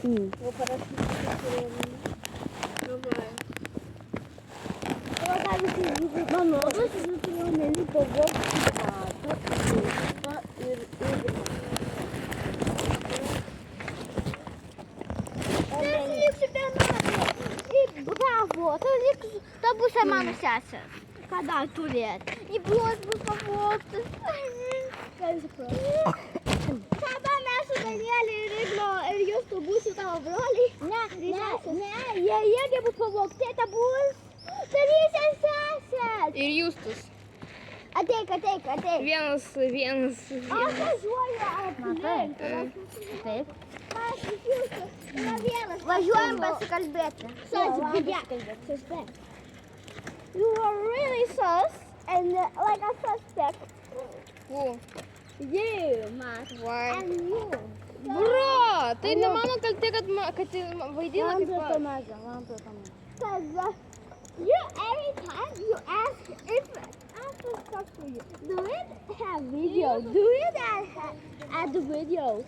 Ну, хорошо. Давай. Mano, todos os pioneiros do Bravo, to bus mano sesės. Kada turėt? Į bus pavogtas. Kada mes su Danieliu ir Igno ir jūs tu būsi tavo broliai? Ne, jie irgi bus pavogti, tai bus Tarysės sesės. Ir Justus. Ateik. Vienas. Aš važiuoju aplink. Taip. Aš jūsų yra vienas. Važiuojam pasikalbėti. You are really sus and like a suspect. Who? You, Matt. Why? And you. Bro, tai ne mano kaltė, kad vaidina kaip pat. Because you every time you ask if after stuff for you. Do it have video? Do it add the videos?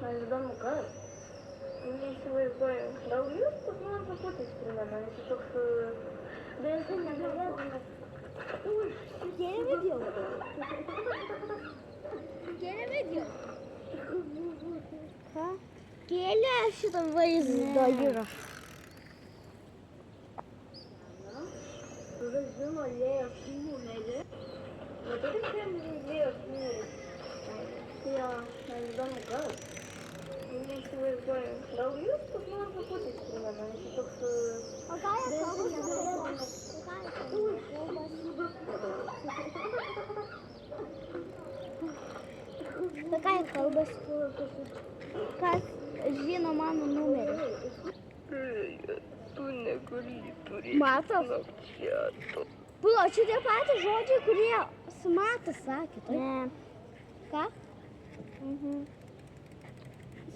Mas įdomu kas? Neįsivaizduoju. Gal jūs pas man paputis primena, nes jis toks... Bet tai negalėtume. Geri video. Geri video. Ką? Kėlė šitą vaizdo įrašą. Tada žino Lėjos numerį. Bet tai kaip Lėjos numerį? Jo, man įdomu kas? Neįsivaizduoju. Gal jūs pas man paputis primena, nes jis toks... O ką jie kalbasi? Kas žino mano numerį? Tu negali turėti Matas? Snapchato. Buvo, čia tie patys žodžiai, kurie su Matas sakė. Ne. Ką?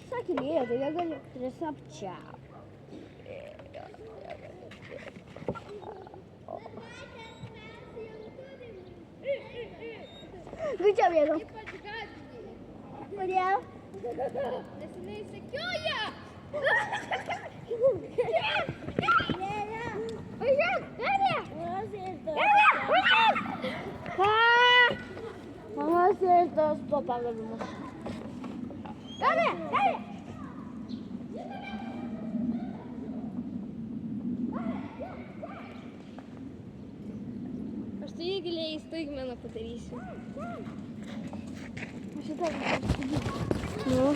Sakė Lėja, tai jie gali turėti Snapchat. Gudžiau jėgam. Kodėl? Nes jinai sekioja! Važiuok, Gabė! Ką? Mamos ir tos to pagalimas. Gabė! Aš tai giliai staigmeną padarysiu. Šitą. Nu.